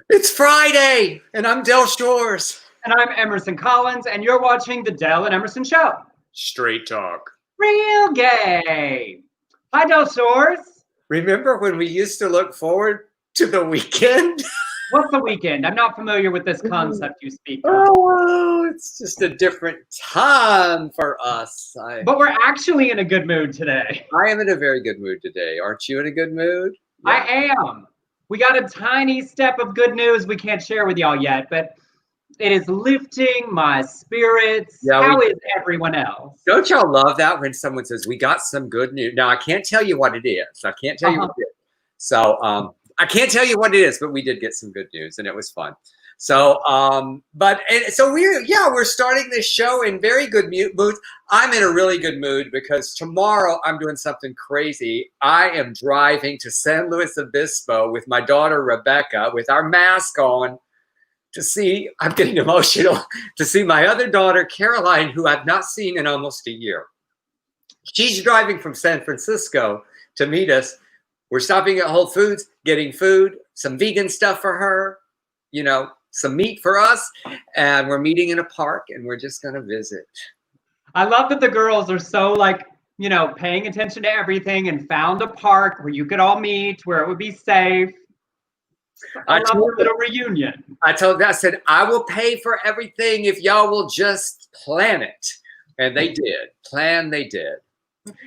It's Friday, and I'm Del Shores. And I'm Emerson Collins, and you're watching The Del and Emerson Show. Straight talk. Real gay. Hi, Del Shores. Remember when we used to look forward to the weekend? What's the weekend? I'm not familiar with this concept you speak of. Oh, it's just a different time for us. But we're actually in a good mood today. I am in a very good mood today. Aren't you in a good mood? Yeah. I am. We got a tiny step of good news we can't share with y'all yet, but it is lifting my spirits. Yeah, how is everyone else? Don't y'all love that when someone says, we got some good news? Now, I can't tell you what it is. I can't tell you what it is. So I can't tell you what it is, but we did get some good news, and it was fun. So, we're starting this show in very good mood. I'm in a really good mood because tomorrow I'm doing something crazy. I am driving to San Luis Obispo with my daughter, Rebecca, with our mask on to see, I'm getting emotional, to see my other daughter, Caroline, who I've not seen in almost a year. She's driving from San Francisco to meet us. We're stopping at Whole Foods, getting food, some vegan stuff for her, you know, some meat for us, and we're meeting in a park, and we're just going to visit. I love that the girls are so, like, you know, paying attention to everything and found a park where you could all meet, where it would be safe. I love a little reunion. I said, I will pay for everything if y'all will just plan it. And they did. They did.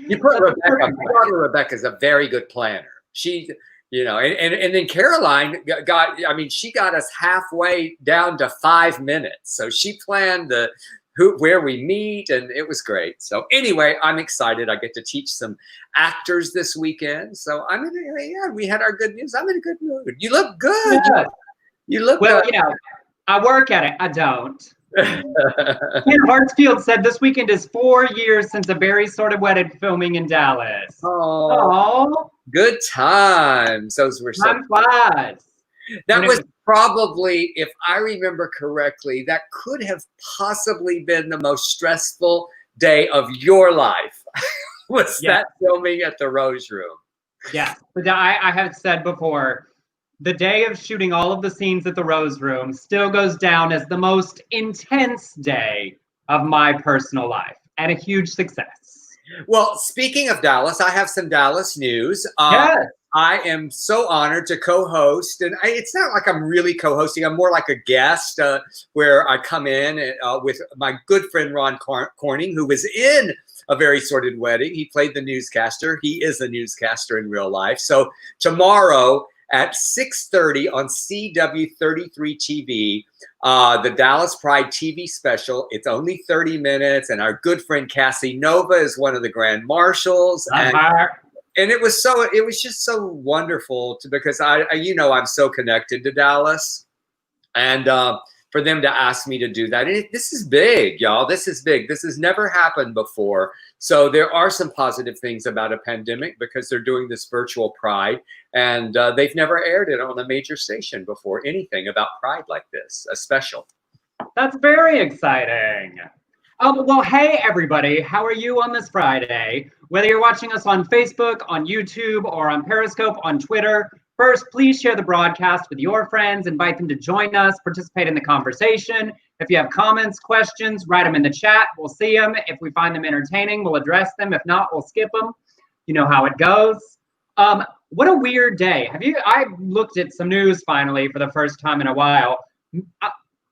You put Rebecca, my daughter Rebecca's a very good planner. She, you know, and then Caroline she got us halfway down to 5 minutes. So she planned where we meet, and it was great. So anyway, I'm excited. I get to teach some actors this weekend. So we had our good news. I'm in a good mood. You look good. Yeah. You look well, good. You know, I work at it. I don't. Ken Hartsfield said this weekend is 4 years since a Barry Sort of Wedded filming in Dallas. Oh, good times. Those were time flies. That was probably, if I remember correctly, that could have possibly been the most stressful day of your life. That filming at the Rose Room? Yeah, but I have said before, the day of shooting all of the scenes at the Rose Room still goes down as the most intense day of my personal life, and a huge success. Well, speaking of Dallas, I have some Dallas news. Yes. I am so honored to co-host, and it's not like I'm really co-hosting. I'm more like a guest where I come in with my good friend Ron Corning, who was in A Very Sordid Wedding. He played the newscaster. He is a newscaster in real life. So tomorrow at 6:30 on CW33 TV, the Dallas Pride TV special. It's only 30 minutes, and our good friend Cassie Nova is one of the grand marshals. And it was just so wonderful because I'm so connected to Dallas, and for them to ask me to do that. And this is big, y'all. This is big. This has never happened before. So there are some positive things about a pandemic because they're doing this virtual Pride, and they've never aired it on a major station before. Anything about Pride like this, a special. That's very exciting. Well, hey, everybody. How are you on this Friday? Whether you're watching us on Facebook, on YouTube, or on Periscope, on Twitter, first, please share the broadcast with your friends. Invite them to join us, participate in the conversation. If you have comments, questions, write them in the chat. We'll see them. If we find them entertaining, we'll address them. If not, we'll skip them. You know how it goes. What a weird day. I looked at some news finally for the first time in a while.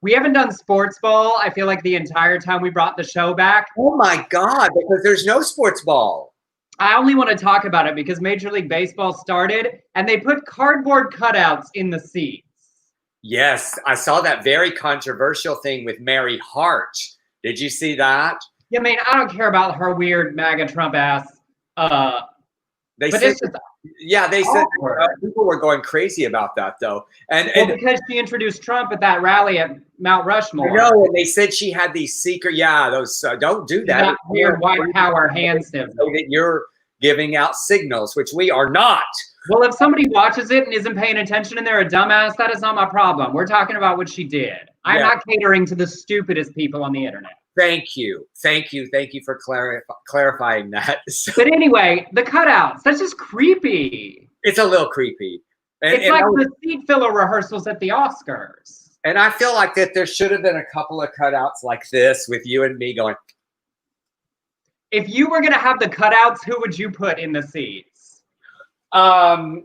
We haven't done sports ball, I feel like, the entire time we brought the show back. Oh my God, because there's no sports ball. I only want to talk about it because Major League Baseball started and they put cardboard cutouts in the seats. Yes, I saw that very controversial thing with Mary Hart. Did you see that? Yeah, I mean, I don't care about her weird MAGA Trump ass. They said people were going crazy about that, though. And because she introduced Trump at that rally at Mount Rushmore. No, and they said she had these secret, those don't do that. Weird white power hand signals. So that you're giving out signals, which we are not. Well, if somebody watches it and isn't paying attention and they're a dumbass, that is not my problem. We're talking about what she did. I'm not catering to the stupidest people on the internet. Thank you for clarifying that. But anyway, the cutouts, that's just creepy. It's a little creepy. It's like the seat filler rehearsals at the Oscars. And I feel like that there should have been a couple of cutouts like this with you and me going. If you were going to have the cutouts, who would you put in the seats? I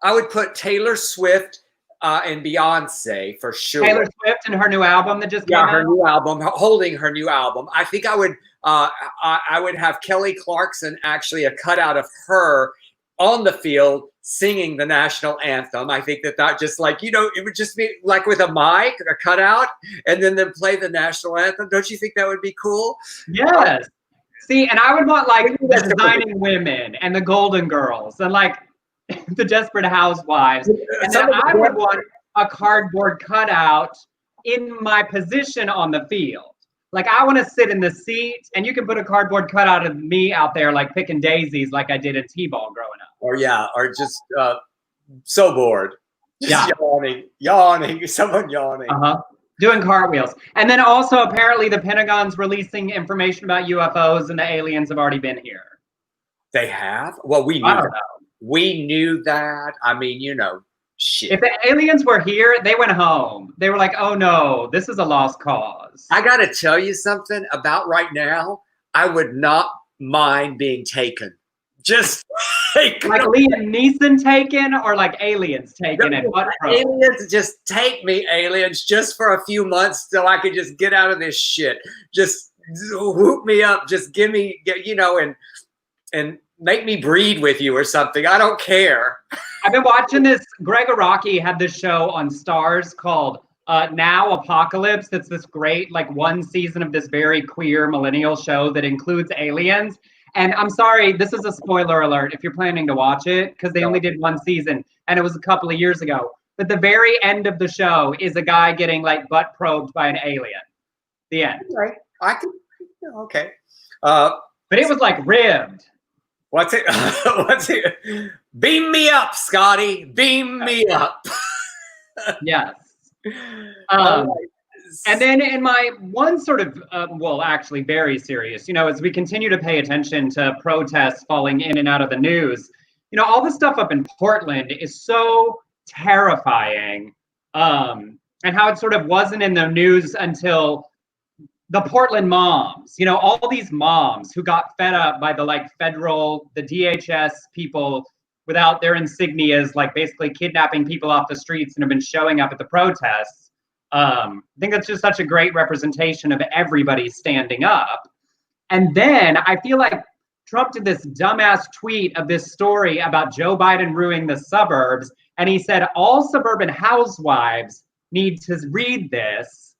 would put Taylor Swift and Beyonce for sure. Taylor Swift and her new album that just came out? her new album, holding her new album. I think I would have Kelly Clarkson, actually a cutout of her on the field singing the national anthem. I think that just like, it would just be like with a mic, a cutout, and then play the national anthem. Don't you think that would be cool? Yes. See, and I would want like the Designing Women and the Golden Girls and like the Desperate Housewives. And then I would want a cardboard cutout in my position on the field. Like I want to sit in the seat, and you can put a cardboard cutout of me out there like picking daisies like I did in T-ball growing up. Or just so bored. Just yawning, someone yawning. Doing cartwheels. And then also apparently the Pentagon's releasing information about UFOs and the aliens have already been here. They have? Well, we knew that. We knew that. I mean, shit. If the aliens were here, they went home. They were like, oh no, this is a lost cause. I got to tell you something about right now. I would not mind being taken. Just like Liam Neeson taken, or like aliens taken and butt probed? Aliens, just take me, aliens, just for a few months till I can just get out of this shit. Just whoop me up. Just give me, and make me breed with you or something. I don't care. I've been watching this. Greg Araki had this show on Stars called Now Apocalypse. It's this great, like, one season of this very queer millennial show that includes aliens. And I'm sorry, this is a spoiler alert if you're planning to watch it, because they only did one season and it was a couple of years ago. But the very end of the show is a guy getting like butt probed by an alien. The end. Right. Okay. But it was like ribbed. What's it? Beam me up, Scotty. Beam me up. Yes. And then in my one sort of, actually very serious, as we continue to pay attention to protests falling in and out of the news, all this stuff up in Portland is so terrifying. And how it sort of wasn't in the news until the Portland moms, all these moms who got fed up by the the DHS people without their insignias, like basically kidnapping people off the streets and have been showing up at the protests. I think that's just such a great representation of everybody standing up. And then I feel like Trump did this dumbass tweet of this story about Joe Biden ruining the suburbs. And he said, all suburban housewives need to read this.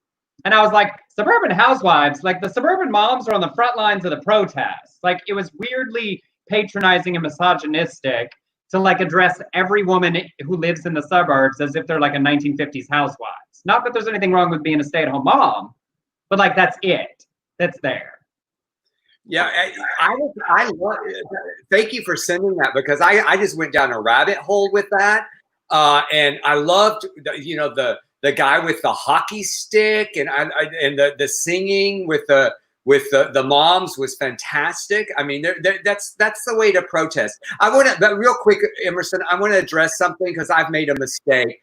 And I was like, suburban housewives, like the suburban moms are on the front lines of the protests. Like it was weirdly patronizing and misogynistic to like address every woman who lives in the suburbs as if they're like a 1950s housewives. Not that there's anything wrong with being a stay-at-home mom, but like that's it. That's there. Yeah, I love. Thank you for sending that, because I just went down a rabbit hole with that, and I loved the guy with the hockey stick and the singing with the moms was fantastic. I mean, that's the way to protest. But real quick, Emerson, I want to address something because I've made a mistake.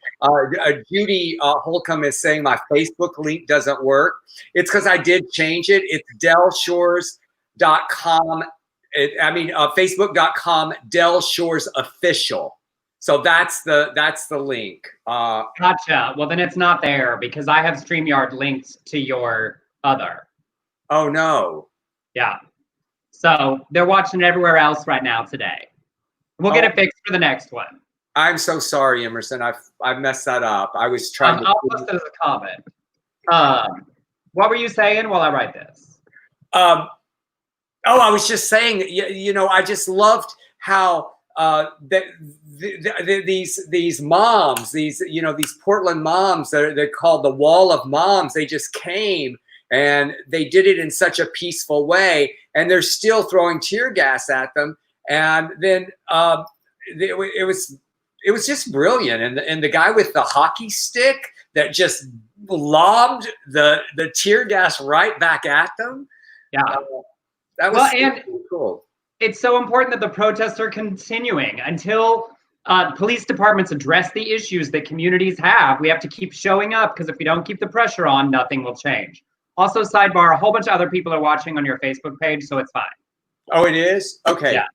Judy Holcomb is saying my Facebook link doesn't work. It's because I did change it. It's delshores.com. Facebook.com, Del Shores Official. So that's the link. Gotcha. Well, then it's not there because I have StreamYard linked to your other. Oh no. Yeah. So they're watching it everywhere else right now today. We'll get it fixed for the next one. I'm so sorry, Emerson. I've messed that up. I was trying to. I'll post it as a comment. What were you saying while I write this? I was just saying. I just loved how these moms, these Portland moms, they're called the Wall of Moms. They just came. And they did it in such a peaceful way, and they're still throwing tear gas at them. And then it was just brilliant. And the guy with the hockey stick that just lobbed the tear gas right back at them. Yeah, that was cool. It's so important that the protests are continuing until Police departments address the issues that communities have. We have to keep showing up because if we don't keep the pressure on, nothing will change. Also, sidebar, a whole bunch of other people are watching on your Facebook page, so it's fine. Oh, it is? Okay. Yeah.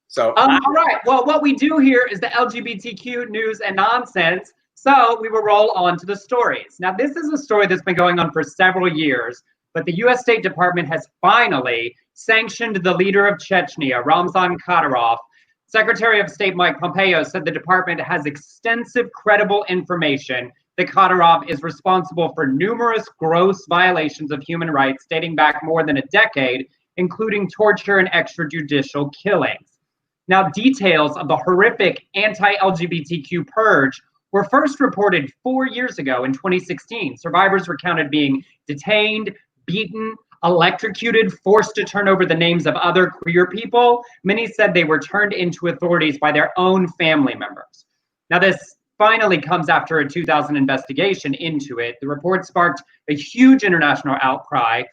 So all right. Well, what we do here is the LGBTQ news and nonsense. So we will roll on to the stories. Now, this is a story that's been going on for several years, but the U.S. State Department has finally sanctioned the leader of Chechnya, Ramzan Kadyrov. Secretary of State Mike Pompeo said the department has extensive credible information that Kadyrov is responsible for numerous gross violations of human rights dating back more than a decade, including torture and extrajudicial killings. Now, details of the horrific anti-LGBTQ purge were first reported 4 years ago in 2016. Survivors recounted being detained, beaten, electrocuted, forced to turn over the names of other queer people. Many said they were turned into authorities by their own family members. Now, this finally comes after a 2000 investigation into it. The report sparked a huge international outcry,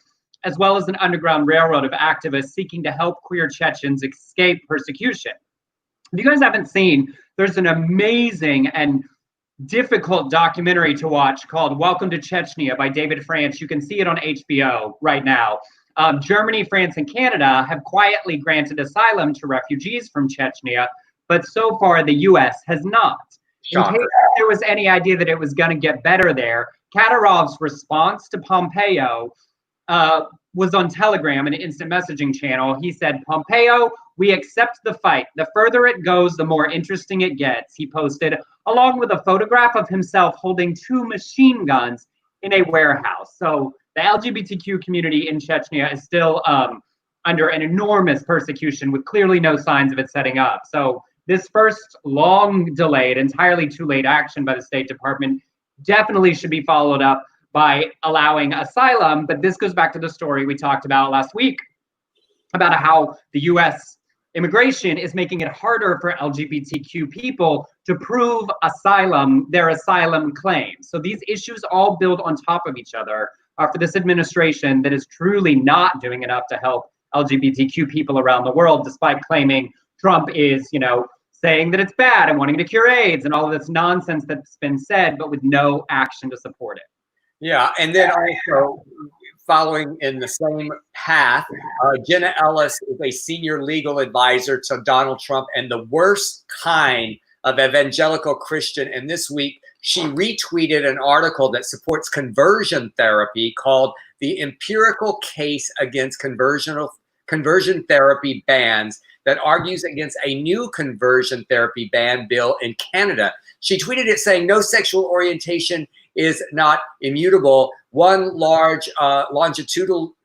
as well as an underground railroad of activists seeking to help queer Chechens escape persecution. If you guys haven't seen, there's an amazing and difficult documentary to watch called Welcome to Chechnya by David France. You can see it on HBO right now. Germany, France, and Canada have quietly granted asylum to refugees from Chechnya, but so far the US has not. Shocker. In case there was any idea that it was going to get better there, Kadyrov's response to Pompeo was on Telegram, an instant messaging channel. He said, "Pompeo, we accept the fight. The further it goes, the more interesting it gets," he posted, along with a photograph of himself holding 2 machine guns in a warehouse. So the LGBTQ community in Chechnya is still under an enormous persecution with clearly no signs of it setting up. So this first long delayed, entirely too late action by the State Department definitely should be followed up by allowing asylum. But this goes back to the story we talked about last week about how the US immigration is making it harder for LGBTQ people to prove their asylum claims. So these issues all build on top of each other for this administration that is truly not doing enough to help LGBTQ people around the world, despite claiming Trump is, saying that it's bad and wanting to cure AIDS and all of this nonsense that's been said, but with no action to support it. Yeah, and then also following in the same path, Jenna Ellis is a senior legal advisor to Donald Trump and the worst kind of evangelical Christian. And this week, she retweeted an article that supports conversion therapy called "The Empirical Case Against Conversion Therapy Bans," that argues against a new conversion therapy ban bill in Canada. She tweeted it saying, "No sexual orientation is not immutable. One large longitudinal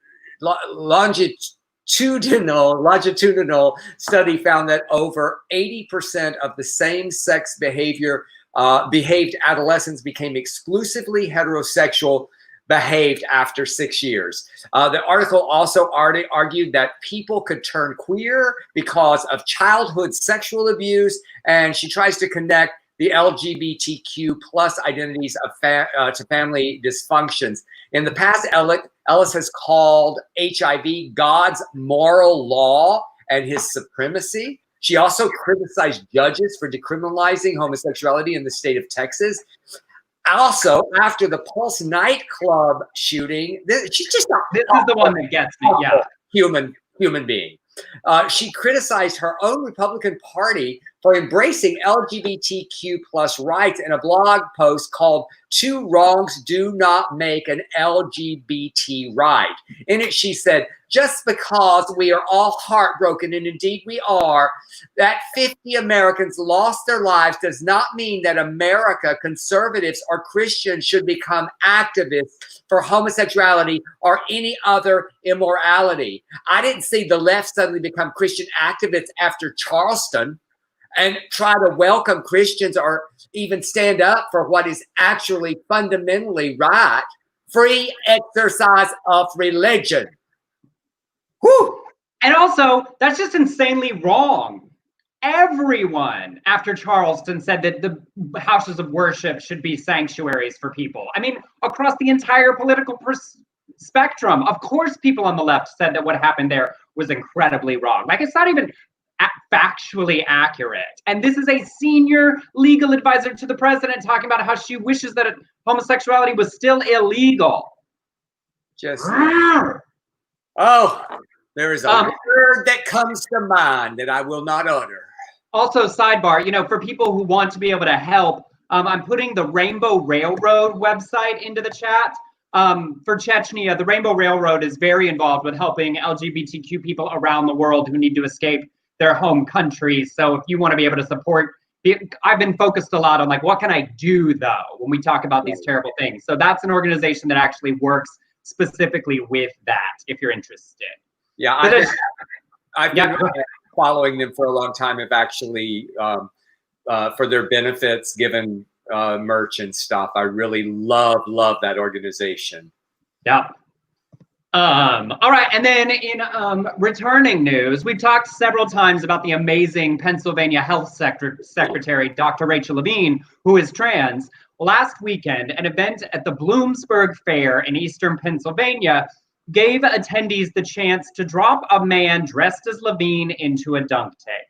study found that over 80% of the same-sex behaved adolescents became exclusively heterosexual behaved after 6 years." The article also argued that people could turn queer because of childhood sexual abuse, and she tries to connect the LGBTQ plus identities to family dysfunctions. In the past, Ellis has called HIV God's moral law and his supremacy. She also criticized judges for decriminalizing homosexuality in the state of Texas. Also, after the Pulse nightclub shooting, she's just this is the one that gets me. Yeah, human being. She criticized her own Republican Party for embracing LGBTQ plus rights in a blog post called "Two Wrongs Do Not Make an LGBT Right." In it, she said, "Just because we are all heartbroken, and indeed we are, that 50 Americans lost their lives does not mean that America, conservatives or Christians, should become activists for homosexuality or any other immorality." I didn't see the left suddenly become Christian activists after Charleston and try to welcome Christians or even stand up for what is actually fundamentally right: free exercise of religion. Whew. And also, that's just insanely wrong. Everyone after Charleston said that the houses of worship should be sanctuaries for people. I mean, across the entire political spectrum. Of course, people on the left said that what happened there was incredibly wrong. Like, it's not even factually accurate. And this is a senior legal advisor to the president talking about how she wishes that homosexuality was still illegal. Just there is a word that comes to mind that I will not utter. Also, sidebar, you know, for people who want to be able to help, I'm putting the Rainbow Railroad website into the chat. For Chechnya, the Rainbow Railroad is very involved with helping LGBTQ people around the world who need to escape their home countries. So if you want to be able to support, I've been focused a lot on like, what can I do though, when we talk about these terrible things? So that's an organization that actually works specifically with that, if you're interested. Yeah, I've been following them for a long time. Have actually, for their benefits, given merch and stuff. I really love that organization. Yeah. All right, and then in returning news, we've talked several times about the amazing Pennsylvania Health Secretary, Dr. Rachel Levine, who is trans. Well, last weekend, an event at the Bloomsburg Fair in Eastern Pennsylvania gave attendees the chance to drop a man dressed as Levine into a dunk tank.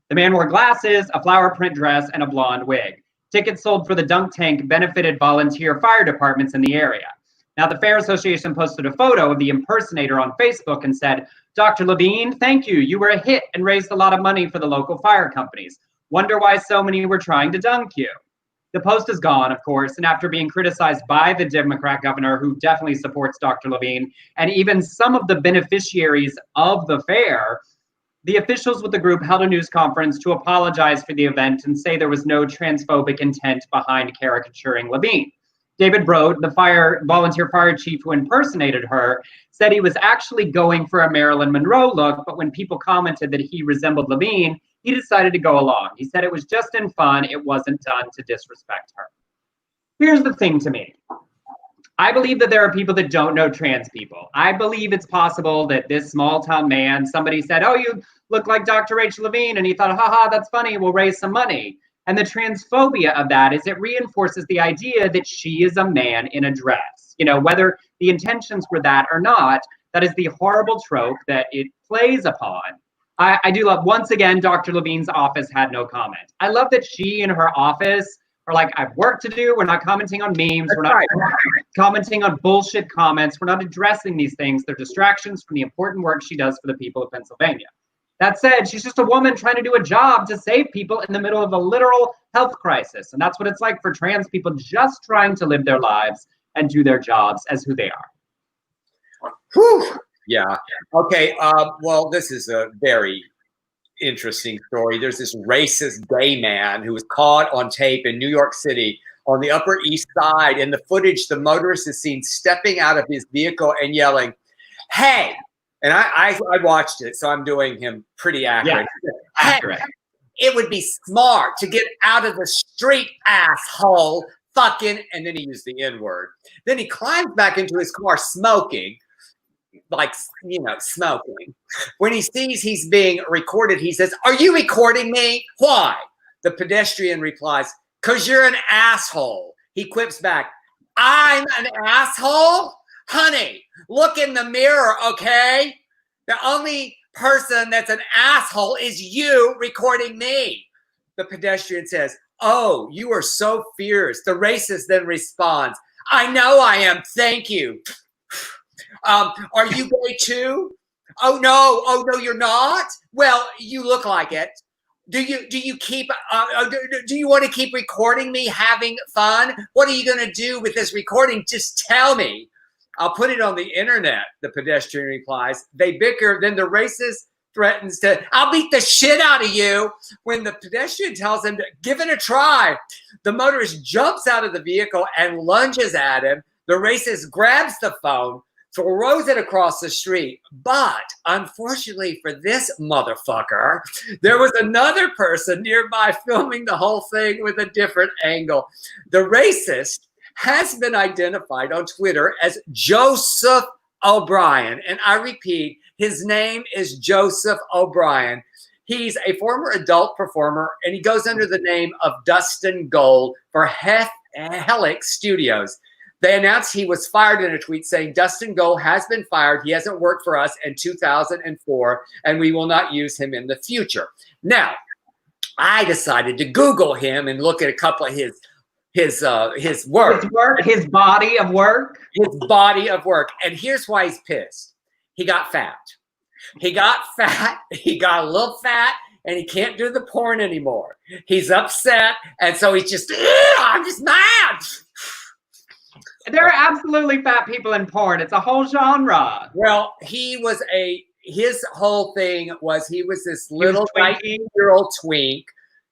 The man wore glasses, a flower print dress, and a blonde wig. Tickets sold for the dunk tank benefited volunteer fire departments in the area. Now, the Fair Association posted a photo of the impersonator on Facebook and said, "Dr. Levine, thank you. You were a hit and raised a lot of money for the local fire companies. Wonder why so many were trying to dunk you." The post is gone, of course, and after being criticized by the Democrat governor, who definitely supports Dr. Levine, and even some of the beneficiaries of the fair, the officials with the group held a news conference to apologize for the event and say there was no transphobic intent behind caricaturing Levine. David Brode, the volunteer fire chief who impersonated her, said he was actually going for a Marilyn Monroe look, but when people commented that he resembled Levine, he decided to go along. He said it was just in fun, it wasn't done to disrespect her. Here's the thing to me. I believe that there are people that don't know trans people. I believe it's possible that this small town man, somebody said, "Oh, you look like Dr. Rachel Levine," and he thought, haha, that's funny, we'll raise some money. And the transphobia of that is it reinforces the idea that she is a man in a dress. You know, whether the intentions were that or not, that is the horrible trope that it plays upon. I do love, once again, Dr. Levine's office had no comment. I love that she and her office are like, I have work to do. We're not commenting on memes. We're not commenting on bullshit comments. We're not addressing these things. They're distractions from the important work she does for the people of Pennsylvania. That said, she's just a woman trying to do a job to save people in the middle of a literal health crisis. And that's what it's like for trans people just trying to live their lives and do their jobs as who they are. Whew. Yeah. Okay. Well, this is a very interesting story. There's this racist gay man who was caught on tape in New York City on the Upper East Side. In the footage, the motorist is seen stepping out of his vehicle and yelling, "Hey!" And I watched it, so I'm doing him pretty accurate. Yeah, accurate. "Hey, it would be smart to get out of the street, asshole, fucking," and then he used the N-word. Then he climbs back into his car smoking, like, you know, smoking. When he sees he's being recorded, he says, "Are you recording me? Why?" The pedestrian replies, "'Cause you're an asshole." He quips back, "I'm an asshole? Honey, look in the mirror, okay? The only person that's an asshole is you recording me." The pedestrian says, "Oh, you are so fierce." The racist then responds, "I know I am, thank you." "Are you gay too?" Oh no, you're not? Well, you look like it. Do you keep, do you want to keep recording me having fun? What are you going to do with this recording? Just tell me. "I'll put it on the internet," the pedestrian replies. They bicker, then the racist threatens to, "I'll beat the shit out of you." When the pedestrian tells him to give it a try, the motorist jumps out of the vehicle and lunges at him. The racist grabs the phone, throws it across the street. But unfortunately for this motherfucker, there was another person nearby filming the whole thing with a different angle. The racist has been identified on Twitter as Joseph O'Brien. And I repeat, his name is Joseph O'Brien. He's a former adult performer, and he goes under the name of Dustin Gold for Helix Studios. They announced he was fired in a tweet saying, Dustin Gold has been fired. He hasn't worked for us in 2004, and we will not use him in the future. Now, I decided to Google him and look at a couple of his work. His body of work. His body of work. And here's why he's pissed. He got fat. He got a little fat, and he can't do the porn anymore. He's upset, and so he's just, I'm just mad. There are absolutely fat people in porn. It's a whole genre. Well, his whole thing was he was this little 19-year-old twink.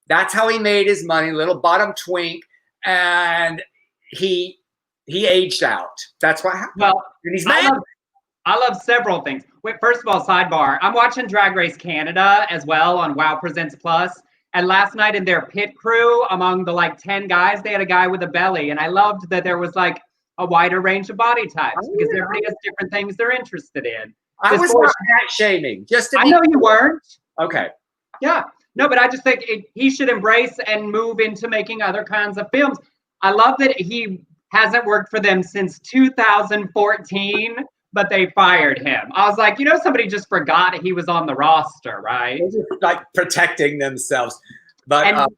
That's how he made his money, little bottom twink, and he aged out. That's what happened. Well, and he's mad. I love several things. Wait, first of all, sidebar. I'm watching Drag Race Canada as well on Wow Presents Plus. And last night in their pit crew, among the 10 guys, they had a guy with a belly. And I loved that there was a wider range of body types because everybody has different things they're interested in. I was not fat shaming. I know you weren't. Okay. Yeah. No, but I just think he should embrace and move into making other kinds of films. I love that he hasn't worked for them since 2014, but they fired him. I was like, somebody just forgot he was on the roster, right? They're just protecting themselves. But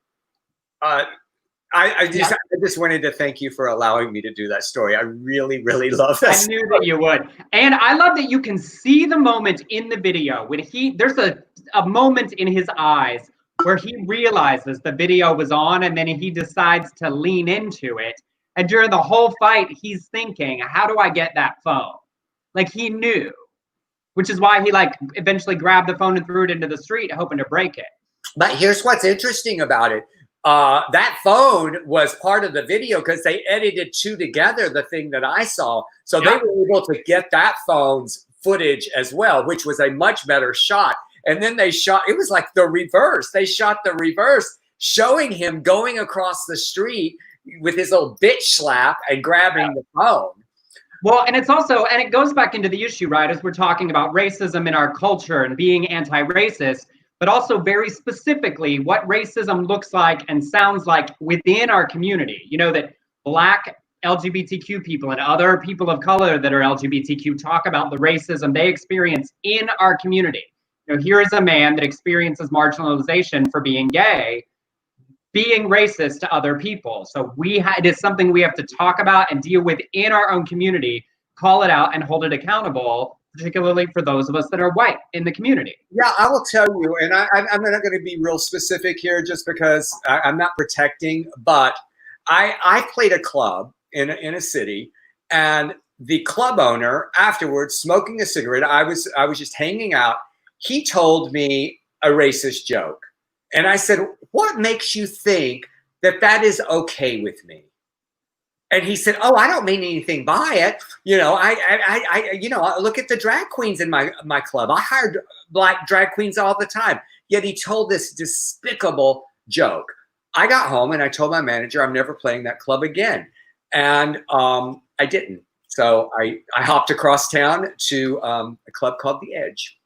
I just wanted to thank you for allowing me to do that story. I really, really love that. I knew that you would. And I love that you can see the moment in the video when there's a moment in his eyes where he realizes the video was on and then he decides to lean into it. And during the whole fight, he's thinking, how do I get that phone? He knew, which is why he eventually grabbed the phone and threw it into the street, hoping to break it. But here's what's interesting about it. That phone was part of the video because they edited two together, the thing that I saw. So they were able to get that phone's footage as well, which was a much better shot. And then it was like the reverse. They shot the reverse, showing him going across the street with his little bitch slap and grabbing the phone. Well, and it goes back into the issue, right, as we're talking about racism in our culture and being anti-racist, but also very specifically what racism looks like and sounds like within our community. That Black LGBTQ people and other people of color that are LGBTQ talk about the racism they experience in our community. Here is a man that experiences marginalization for being gay, being racist to other people. So it is something we have to talk about and deal with in our own community, call it out and hold it accountable, particularly for those of us that are white in the community. Yeah, I will tell you, and I'm not going to be real specific here just because I'm not protecting, but I played a club in a city, and the club owner afterwards, smoking a cigarette, I was just hanging out, he told me a racist joke. And I said, what makes you think that is okay with me? And he said, oh, I don't mean anything by it. I look at the drag queens in my club. I hired Black drag queens all the time. Yet he told this despicable joke. I got home and I told my manager I'm never playing that club again. And I didn't. So I hopped across town to a club called The Edge.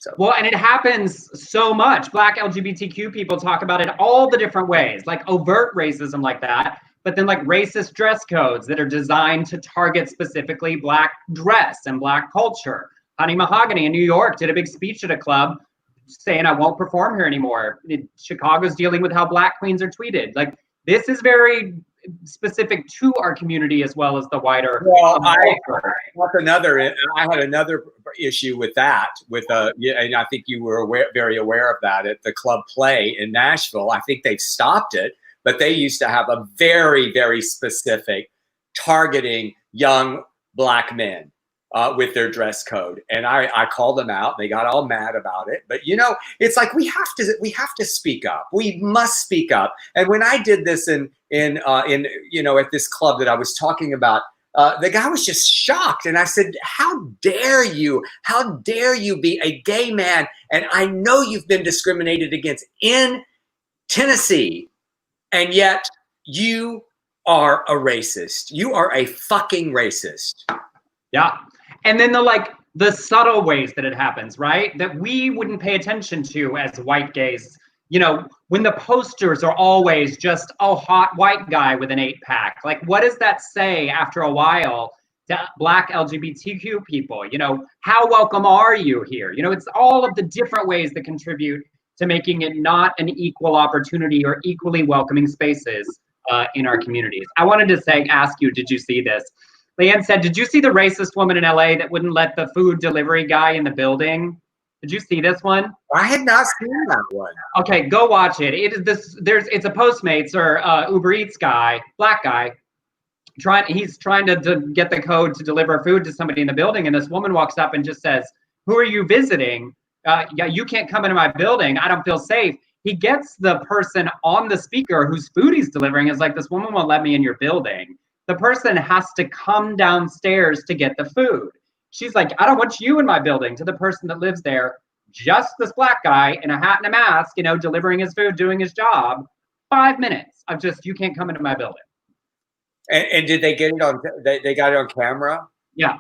So. Well, and it happens so much. Black LGBTQ people talk about it all the different ways, overt racism like that, but then racist dress codes that are designed to target specifically Black dress and Black culture. Honey Mahogany in New York did a big speech at a club saying, I won't perform here anymore. Chicago's dealing with how Black queens are treated. This is very specific to our community as well as the wider. Well, I had another issue with that. And I think you were very aware of that at the Club Play in Nashville. I think they've stopped it, but they used to have a very, very specific targeting young Black men with their dress code, and I called them out. They got all mad about it, but it's we have to speak up. We must speak up. And when I did this in at this club that I was talking about, the guy was just shocked, and I said, "How dare you? How dare you be a gay man? And I know you've been discriminated against in Tennessee, and yet you are a racist. You are a fucking racist." Yeah. And then the subtle ways that it happens, right? That we wouldn't pay attention to as white gays You know, when the posters are always just a hot white guy with an 8-pack, like what does that say after a while to Black LGBTQ people? You know, how welcome are you here? You know, it's all of the different ways that contribute to making it not an equal opportunity or equally welcoming spaces in our communities. I wanted to ask you, did you see this? Leanne said, did you see the racist woman in LA that wouldn't let the food delivery guy in the building? Did you see this one? I had not seen that one. Okay, go watch it. It is this. It's a Postmates or Uber Eats guy, black guy. He's trying to get the code to deliver food to somebody in the building, and this woman walks up and just says, "Who are you visiting? Yeah, you can't come into my building. I don't feel safe." He gets the person on the speaker whose food he's delivering is like, "This woman won't let me in your building." The person has to come downstairs to get the food. She's like, "I don't want you in my building," to the person that lives there. Just this black guy in a hat and a mask, you know, delivering his food, doing his job. 5 minutes of just, you can't come into my building. And did they get it on? They got it on camera? Yeah.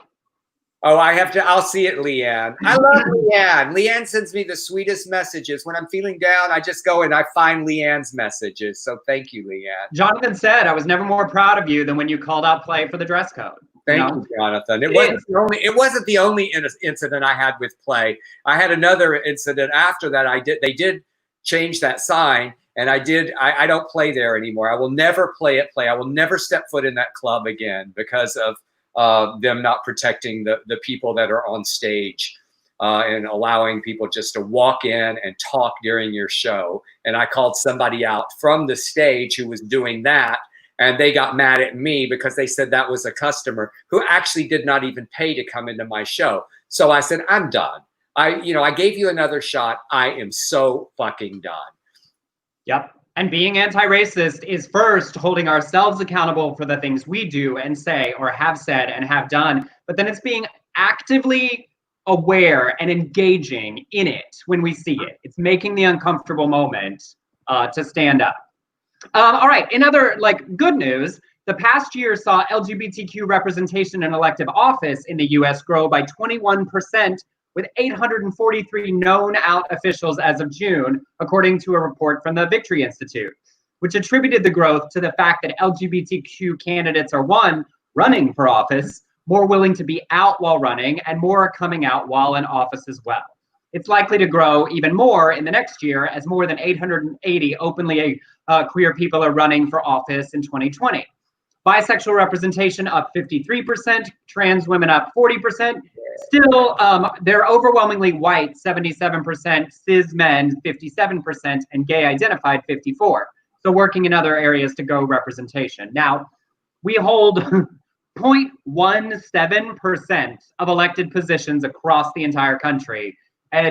Oh, I'll see it, Leanne. I love Leanne. Leanne sends me the sweetest messages. When I'm feeling down, I just go and I find Leanne's messages. So thank you, Leanne. Jonathan said, I was never more proud of you than when you called out play for the dress code. Thank you, Jonathan. It wasn't the only incident I had with play. I had another incident after that. They did change that sign, and I don't play there anymore. I will never play at play. I will never step foot in that club again because of them not protecting the people that are on stage and allowing people just to walk in and talk during your show. And I called somebody out from the stage who was doing that. And they got mad at me because they said that was a customer who actually did not even pay to come into my show. So I said, I'm done. I gave you another shot. I am so fucking done. Yep. And being anti-racist is first holding ourselves accountable for the things we do and say or have said and have done. But then it's being actively aware and engaging in it when we see it. It's making the uncomfortable moment to stand up. All right, in other good news, the past year saw LGBTQ representation in elective office in the US grow by 21%, with 843 known out officials as of June, according to a report from the Victory Institute, which attributed the growth to the fact that LGBTQ candidates are, one, running for office, more willing to be out while running, and more are coming out while in office as well. It's likely to grow even more in the next year as more than 880 openly queer people are running for office in 2020. Bisexual representation up 53%, trans women up 40%. Still, they're overwhelmingly white, 77%, cis men, 57%, and gay identified, 54%. So working in other areas to grow representation. Now, we hold 0.17% of elected positions across the entire country,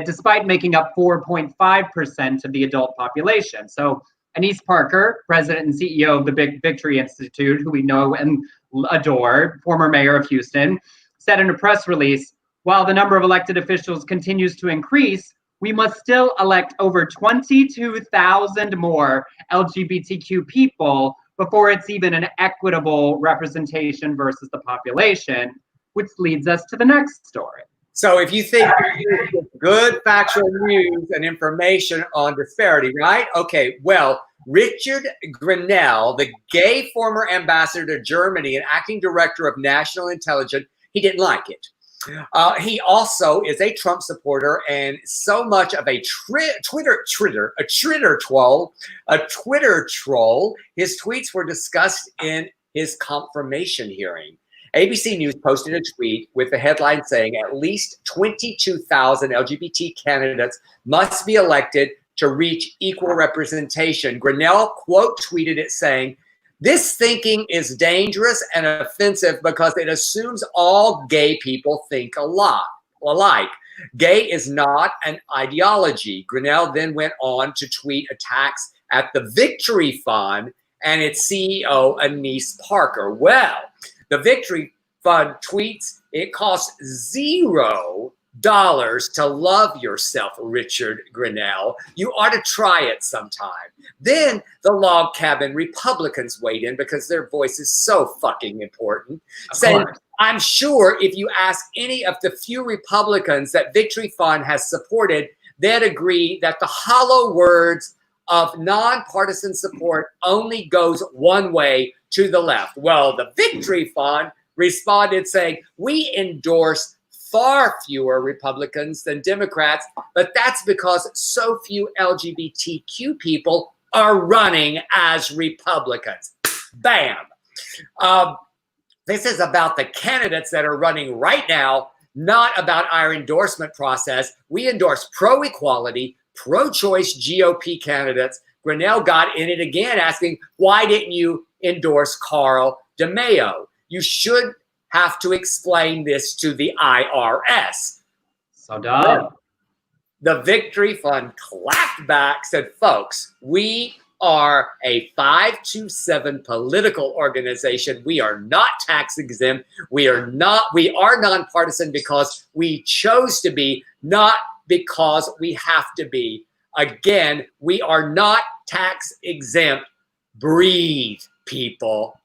despite making up 4.5% of the adult population. So Anise Parker, president and CEO of the Victory Institute, who we know and adore, former mayor of Houston, said in a press release, while the number of elected officials continues to increase, we must still elect over 22,000 more LGBTQ people before it's even an equitable representation versus the population, which leads us to the next story. So if you think good factual news and information on disparity, right? Okay, well, Richard Grennell, the gay former ambassador to Germany and acting director of national intelligence, he didn't like it. He also is a Trump supporter and so much of a Twitter troll. His tweets were discussed in his confirmation hearing. ABC News posted a tweet with the headline saying at least 22,000 LGBT candidates must be elected to reach equal representation. Grennell quote tweeted it saying, "This thinking is dangerous and offensive because it assumes all gay people think alike. Gay is not an ideology." Grennell then went on to tweet attacks at the Victory Fund and its CEO, Anise Parker. Well, the Victory Fund tweets, "It costs $0 to love yourself, Richard Grennell. You ought to try it sometime." Then the log cabin Republicans weighed in because their voice is so fucking important, saying, "I'm sure if you ask any of the few Republicans that Victory Fund has supported, they'd agree that the hollow words of nonpartisan support only goes one way, to the left. Well, the Victory Fund responded saying, we endorse far fewer Republicans than Democrats, but that's because so few LGBTQ people are running as Republicans. Bam. This is about the candidates that are running right now, not about our endorsement process. We endorse pro-equality, pro-choice GOP candidates. Grennell got in it again asking, why didn't you endorse Carl DeMaio? You should have to explain this to the IRS. So dumb. The Victory Fund clapped back, said, folks, we are a 527 political organization. We are not tax exempt. We are nonpartisan because we chose to be, not because we have to be. Again, we are not tax exempt. Breathe, people.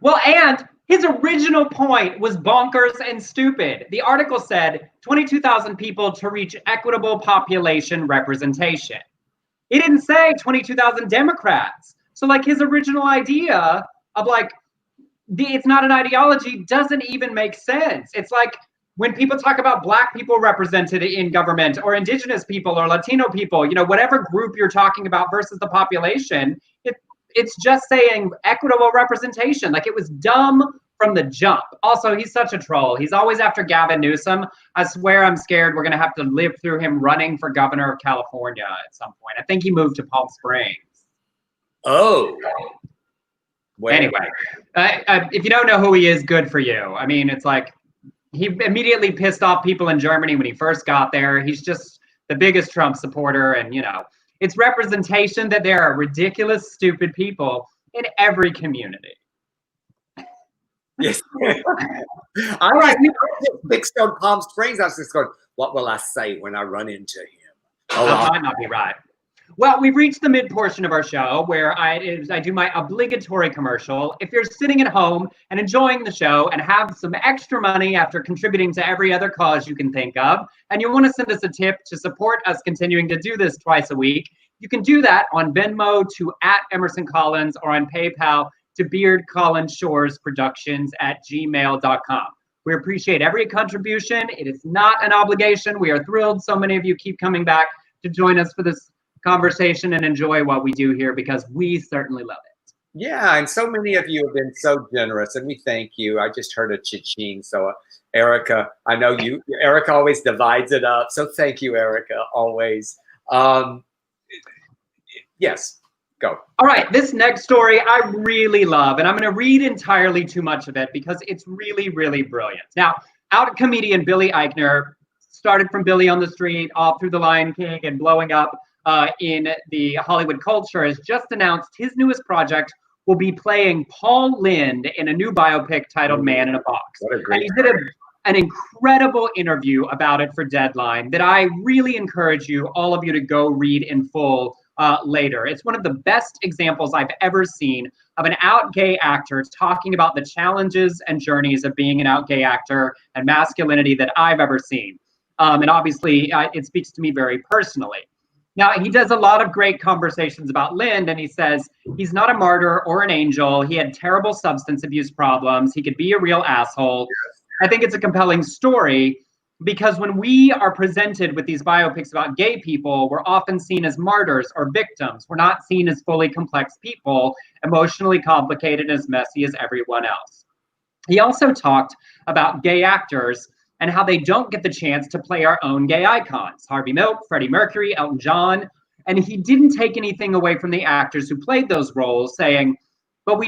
Well, and his original point was bonkers and stupid. The article said 22,000 people to reach equitable population representation. It didn't say 22,000 Democrats. So like his original idea of like, it's not an ideology doesn't even make sense. It's like when people talk about Black people represented in government or Indigenous people or Latino people, you know, whatever group you're talking about versus the population, it's just saying equitable representation. Like it was dumb from the jump. Also, he's such a troll. He's always after Gavin Newsom. I swear I'm scared we're going to have to live through him running for governor of California at some point. I think he moved to Palm Springs. Oh. Well. Anyway, if you don't know who he is, good for you. I mean, it's like he immediately pissed off people in Germany when he first got there. He's just the biggest Trump supporter. And, you know, it's representation that there are ridiculous, stupid people in every community. Yes. All right. Big Stone, Palm Springs. I was just going, what will I say when I run into him? Oh, that might not be right. Well, we've reached the mid portion of our show where I do my obligatory commercial. If you're sitting at home and enjoying the show and have some extra money after contributing to every other cause you can think of, and you want to send us a tip to support us continuing to do this twice a week, you can do that on Venmo to @EmersonCollins or on PayPal to beardcollinshoresproductions@gmail.com. We appreciate every contribution. It is not an obligation. We are thrilled so many of you keep coming back to join us for this conversation and enjoy what we do here because we certainly love it. Yeah, and so many of you have been so generous, and we thank you. I just heard a cha-ching, so Erica, I know you. Erica always divides it up, so thank you, Erica, always. Yes, go. All right, this next story I really love, and I'm going to read entirely too much of it because it's really, really brilliant. Now, out comedian Billy Eichner started from Billy on the Street, all through The Lion King, and blowing up in the Hollywood culture, has just announced his newest project will be playing Paul Lynde in a new biopic titled Man in a Box. What a great and he did an incredible interview about it for Deadline that I really encourage you, all of you, to go read in full later. It's one of the best examples I've ever seen of an out gay actor talking about the challenges and journeys of being an out gay actor and masculinity that I've ever seen. And obviously, it speaks to me very personally. Now, he does a lot of great conversations about Lynde, and he says he's not a martyr or an angel. He had terrible substance abuse problems. He could be a real asshole. I think it's a compelling story because when we are presented with these biopics about gay people, we're often seen as martyrs or victims. We're not seen as fully complex people, emotionally complicated, as messy as everyone else. He also talked about gay actors and how they don't get the chance to play our own gay icons, Harvey Milk, Freddie Mercury, Elton John. And he didn't take anything away from the actors who played those roles, saying, but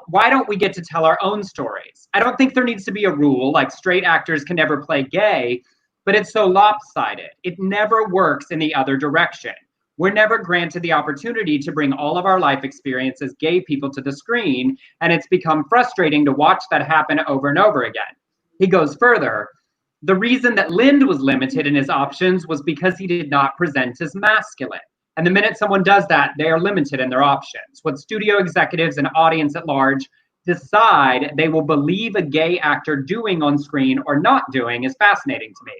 why don't we get to tell our own stories? I don't think there needs to be a rule like straight actors can never play gay, but it's so lopsided. It never works in the other direction. We're never granted the opportunity to bring all of our life experience as gay people to the screen, and it's become frustrating to watch that happen over and over again. He goes further. The reason that Lynde was limited in his options was because he did not present as masculine. And the minute someone does that, they are limited in their options. What studio executives and audience at large decide they will believe a gay actor doing on screen or not doing is fascinating to me.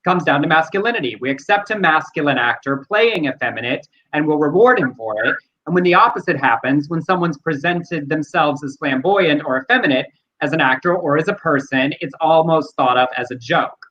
comes down to masculinity. We accept a masculine actor playing effeminate and will reward him for it. And when the opposite happens, when someone's presented themselves as flamboyant or effeminate as an actor or as a person, it's almost thought of as a joke.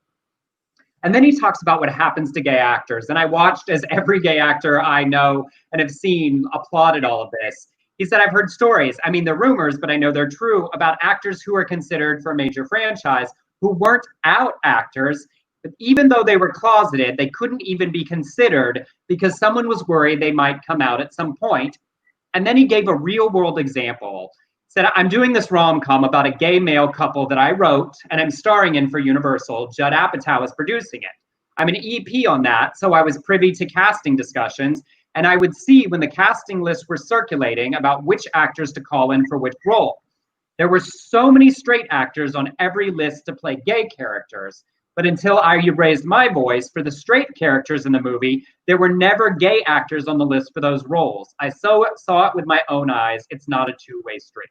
And then he talks about what happens to gay actors. And I watched as every gay actor I know and have seen applauded all of this. He said, I've heard stories, I mean, they're rumors, but I know they're true, about actors who are considered for a major franchise who weren't out actors, but even though they were closeted, they couldn't even be considered because someone was worried they might come out at some point. And then he gave a real world example. Said, I'm doing this rom-com about a gay male couple that I wrote and I'm starring in for Universal. Judd Apatow is producing it. I'm an EP on that, so I was privy to casting discussions, and I would see when the casting lists were circulating about which actors to call in for which role. There were so many straight actors on every list to play gay characters, but until I raised my voice for the straight characters in the movie, there were never gay actors on the list for those roles. I saw it with my own eyes. It's not a two-way street.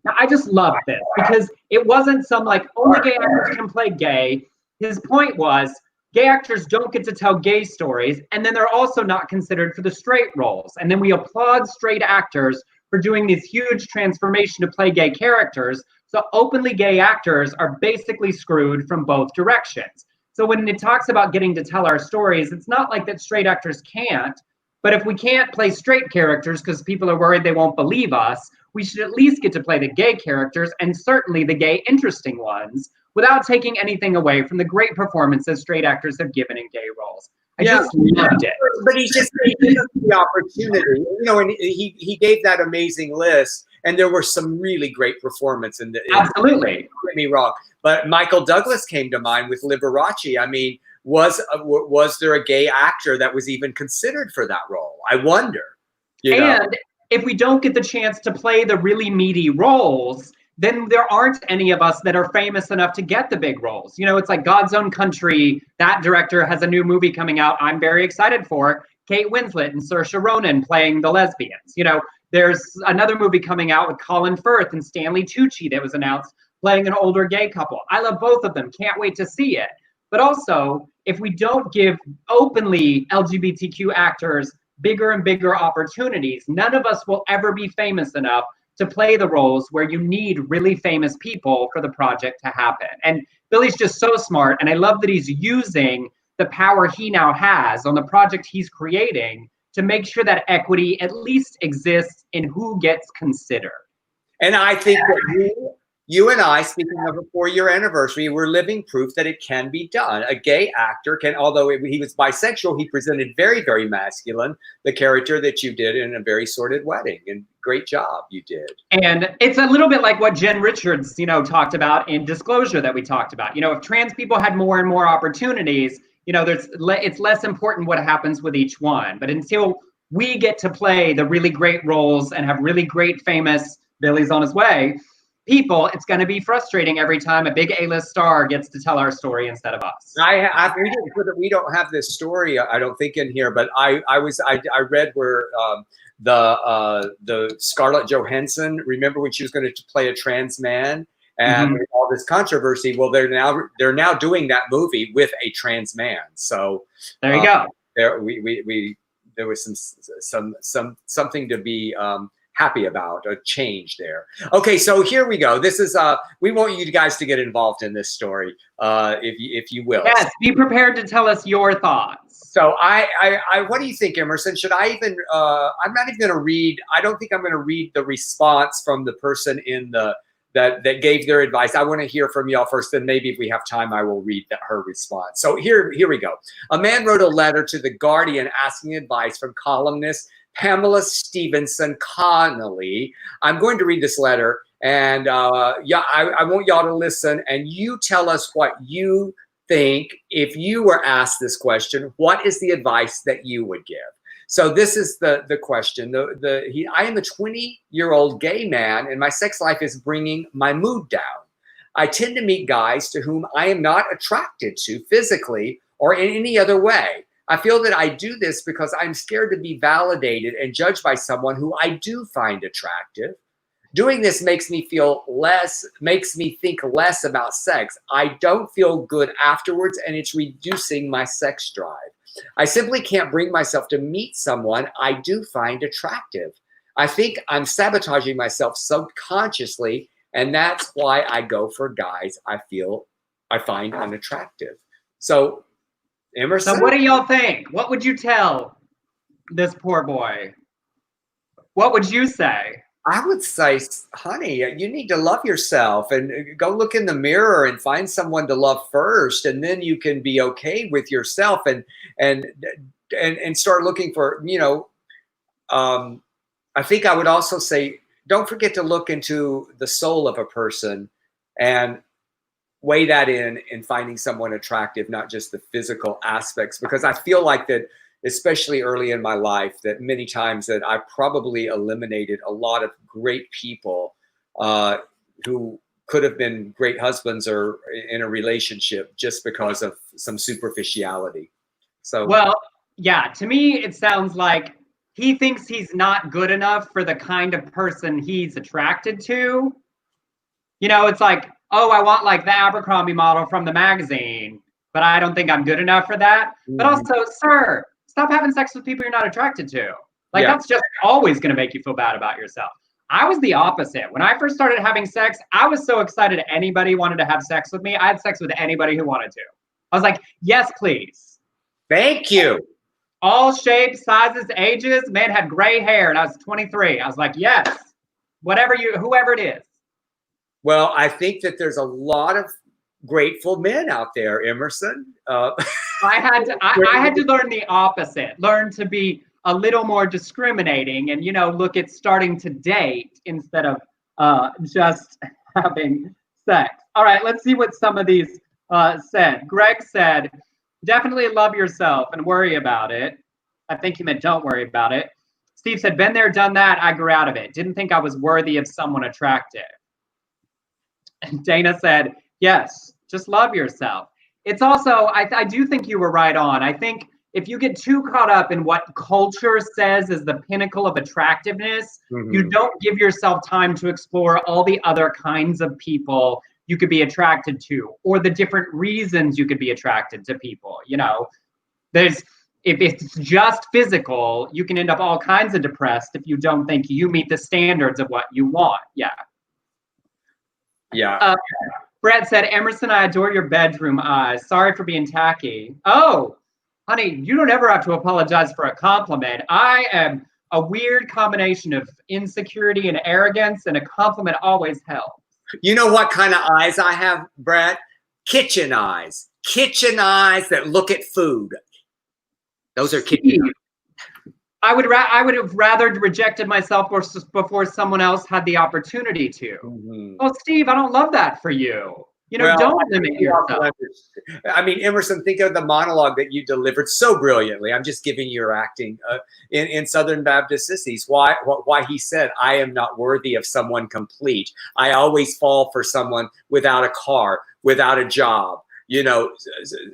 Now, I just love this because it wasn't some like only gay actors can play gay. His point was gay actors don't get to tell gay stories, and then they're also not considered for the straight roles. And then we applaud straight actors for doing this huge transformation to play gay characters. So openly gay actors are basically screwed from both directions. So when it talks about getting to tell our stories, it's not like that straight actors can't, but if we can't play straight characters because people are worried they won't believe us, we should at least get to play the gay characters, and certainly the gay interesting ones, without taking anything away from the great performances straight actors have given in gay roles. I just loved it. But he just gave us the opportunity, you know, and he gave that amazing list, and there were some really great performances in the. Absolutely. Don't get me wrong, but Michael Douglas came to mind with Liberace. I mean, was there a gay actor that was even considered for that role? I wonder. You know? And if we don't get the chance to play the really meaty roles, then there aren't any of us that are famous enough to get the big roles. You know, it's like God's Own Country. That director has a new movie coming out I'm very excited for. Kate Winslet and Saoirse Ronan playing the lesbians. You know, there's another movie coming out with Colin Firth and Stanley Tucci that was announced playing an older gay couple. I love both of them. Can't wait to see it. But also, if we don't give openly LGBTQ actors bigger and bigger opportunities, none of us will ever be famous enough to play the roles where you need really famous people for the project to happen. And Billy's just so smart, and I love that he's using the power he now has on the project he's creating to make sure that equity at least exists in who gets considered. And I think that you and I, speaking of a 4-year anniversary, we're living proof that it can be done. A gay actor can, although he was bisexual, he presented very, very masculine, the character that you did in A Very Sordid Wedding. And great job you did. And it's a little bit like what Jen Richards, you know, talked about in Disclosure that we talked about. You know, if trans people had more and more opportunities, you know, it's less important what happens with each one. But until we get to play the really great roles and have really great, famous, Billy's on his way, people, it's going to be frustrating every time a big A-list star gets to tell our story instead of us. We don't have this story, I don't think, in here, but I read where the Scarlett Johansson, remember when she was going to play a trans man, and all this controversy. Well, they're now doing that movie with a trans man. So there you go. There was something to be happy about, a change there. Okay, so here we go. This is we want you guys to get involved in this story, if you will. Yes, be prepared to tell us your thoughts. So what do you think, Emerson? Should I even? I'm not even going to read. I don't think I'm going to read the response from the person in the that gave their advice. I want to hear from y'all first, then maybe if we have time, I will read her response. So here we go. A man wrote a letter to The Guardian asking advice from columnist Pamela Stevenson Connolly. I'm going to read this letter, and I want y'all to listen, and you tell us what you think if you were asked this question. What is the advice that you would give? So this is the question. I am a 20-year-old gay man, and my sex life is bringing my mood down. I tend to meet guys to whom I am not attracted to physically or in any other way. I feel that I do this because I'm scared to be validated and judged by someone who I do find attractive. Doing this makes me think less about sex. I don't feel good afterwards, and it's reducing my sex drive. I simply can't bring myself to meet someone I do find attractive. I think I'm sabotaging myself subconsciously, and that's why I go for guys I find unattractive. So, Emerson? So what do y'all think? What would you tell this poor boy? What would you say? I would say, honey, you need to love yourself and go look in the mirror and find someone to love first, and then you can be okay with yourself and start looking for, I think I would also say, don't forget to look into the soul of a person and weigh that in finding someone attractive, not just the physical aspects, because I feel like that, especially early in my life, that many times that I probably eliminated a lot of great people who could have been great husbands or in a relationship just because of some superficiality. So, well, yeah, to me, it sounds like he thinks he's not good enough for the kind of person he's attracted to. It's like, oh, I want like the Abercrombie model from the magazine, but I don't think I'm good enough for that. Mm-hmm. But also, sir, stop having sex with people you're not attracted to. Like, that's just always going to make you feel bad about yourself. I was the opposite. When I first started having sex, I was so excited anybody wanted to have sex with me. I had sex with anybody who wanted to. I was like, yes, please. Thank you. All shapes, sizes, ages. Man had gray hair and I was 23. I was like, yes, whoever it is. Well, I think that there's a lot of grateful men out there, Emerson. I had to learn the opposite, learn to be a little more discriminating and, look at starting to date instead of just having sex. All right, let's see what some of these said. Greg said, definitely love yourself and worry about it. I think he meant don't worry about it. Steve said, been there, done that. I grew out of it. Didn't think I was worthy of someone attractive. And Dana said, yes, just love yourself. It's also, I do think you were right on. I think if you get too caught up in what culture says is the pinnacle of attractiveness, you don't give yourself time to explore all the other kinds of people you could be attracted to, or the different reasons you could be attracted to people. If it's just physical, you can end up all kinds of depressed if you don't think you meet the standards of what you want. Yeah. Brett said, Emerson, I adore your bedroom eyes. Sorry for being tacky. Oh, honey, you don't ever have to apologize for a compliment. I am a weird combination of insecurity and arrogance, and a compliment always helps. You know what kind of eyes I have, Brett? Kitchen eyes. Kitchen eyes that look at food. Those are kitchen eyes. I would have rather rejected myself before someone else had the opportunity to. Oh, Steve, I don't love that for you. Don't limit yourself. I mean, Emerson, think of the monologue that you delivered so brilliantly. I'm just giving you your acting in Southern Baptist Sissies. Why he said, I am not worthy of someone complete. I always fall for someone without a car, without a job,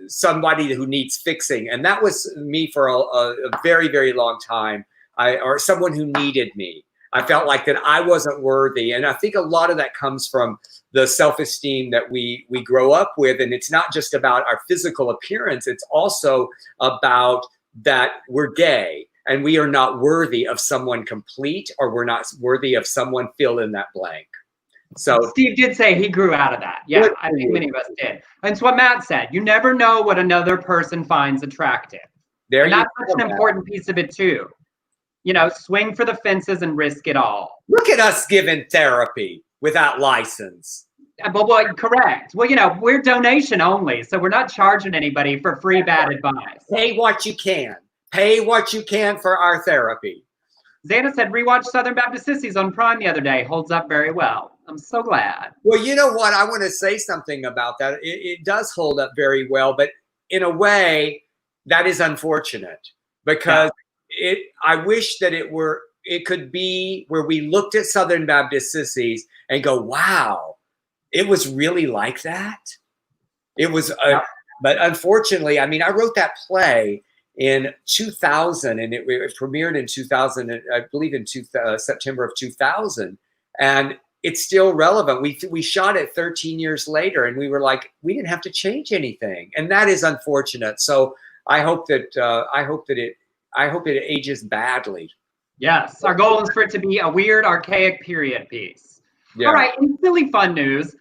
somebody who needs fixing. And that was me for a very, very long time. Or someone who needed me. I felt like that I wasn't worthy. And I think a lot of that comes from the self-esteem that we grow up with. And it's not just about our physical appearance. It's also about that we're gay and we are not worthy of someone complete, or we're not worthy of someone fill in that blank. So Steve did say he grew out of that. Yeah, I think many of us did. And it's what Matt said. You never know what another person finds attractive. And that's such an important piece of it too. Swing for the fences and risk it all. Look at us giving therapy without license. But correct. Well, we're donation only, so we're not charging anybody for free bad advice. Pay what you can. Pay what you can for our therapy. Zana said, rewatch Southern Baptist Sissies on Prime the other day. Holds up very well. I'm so glad. Well, you know what? I want to say something about that. It does hold up very well, but in a way, that is unfortunate because I wish that it could be where we looked at Southern Baptist Sissies and go, wow, it was really like that. It was, but unfortunately, I mean, I wrote that play in 2000 and it premiered in 2000, I believe in September of 2000. and it's still relevant. We shot it 13 years later, and we were like, we didn't have to change anything, and that is unfortunate. So I hope that it ages badly. Yes, our goal is for it to be a weird, archaic period piece. Yeah. All right, in silly fun news,